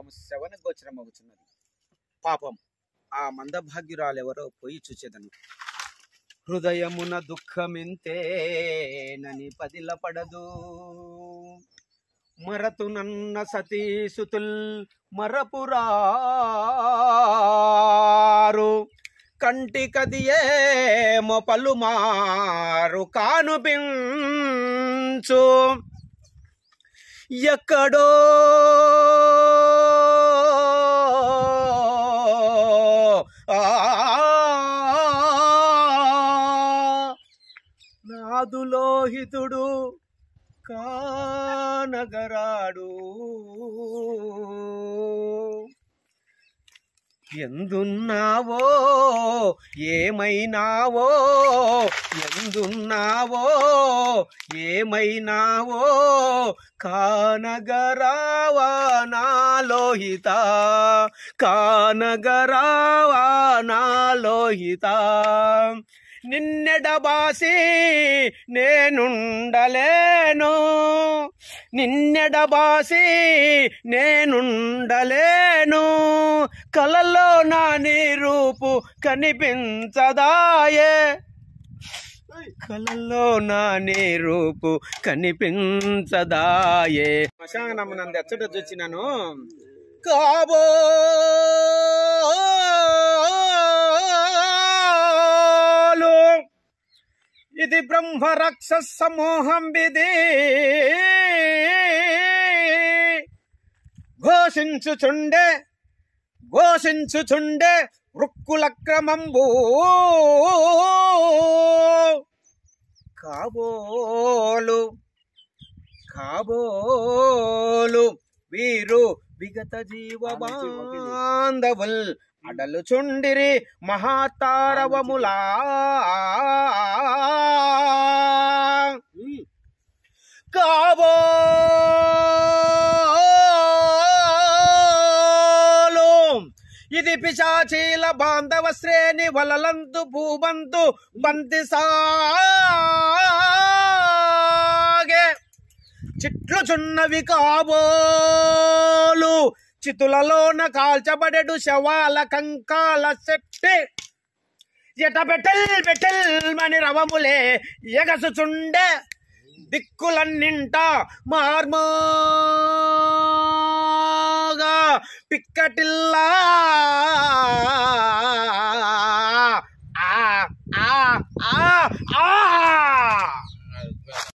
భావము శ్రవణ గోచరమవుతున్నది. పాపం ఆ మందభాగ్యురాలెవరో పోయి చూచెదను. హృదయమున దుఃఖమింతేనని పదిలపడదు, మరతునన్న సతీసుతుల్ మరపురారు. కంటికదియేమో పలుమారు కానుపించు, ఎక్కడో నాదులోహితుడు కానగరాడు. ఎందున్నావో ఏమైనావో, ఎందున్నావో ఏమైనావో, కానగరావా నాలోహిత, కానగరావా నాలోహిత. నిన్నెడబాసి నేనుండలేను, నిన్నెడబాసి నేనుండలేను. కలలో నా నీ రూపు కనిపించదాయే, కలలో నా నీ రూపు కనిపించదాయే. శ్మశానమునందు ఎచ్చట చూచినాను. కాబో ఇది బ్రహ్మ రాక్షస సమూహం విధి, ఘోషించుచుండే ఘోషించుచుండే వృక్కుల క్రమంబు. కాబోలు కాబోలు వీరు విగత జీవ బాంధవుల్ అడలు చుండిరి మహాతారవములా. కాబోలు ఇది పిశాచీల బాంధవ శ్రేణి వలలంతు భూబంతు బంతి సాగే చిట్లు చున్నవి. కాబోలు చితులలోన కాల్చబడెడు శవాల కంకాల శక్తి, ఎట బెటల్ బెటల్ మని రవములే ఎగసుచుండే దిక్కులన్నింట మార్మోగా పిక్కటిల్లా. ఆ ఆ ఆ ఆ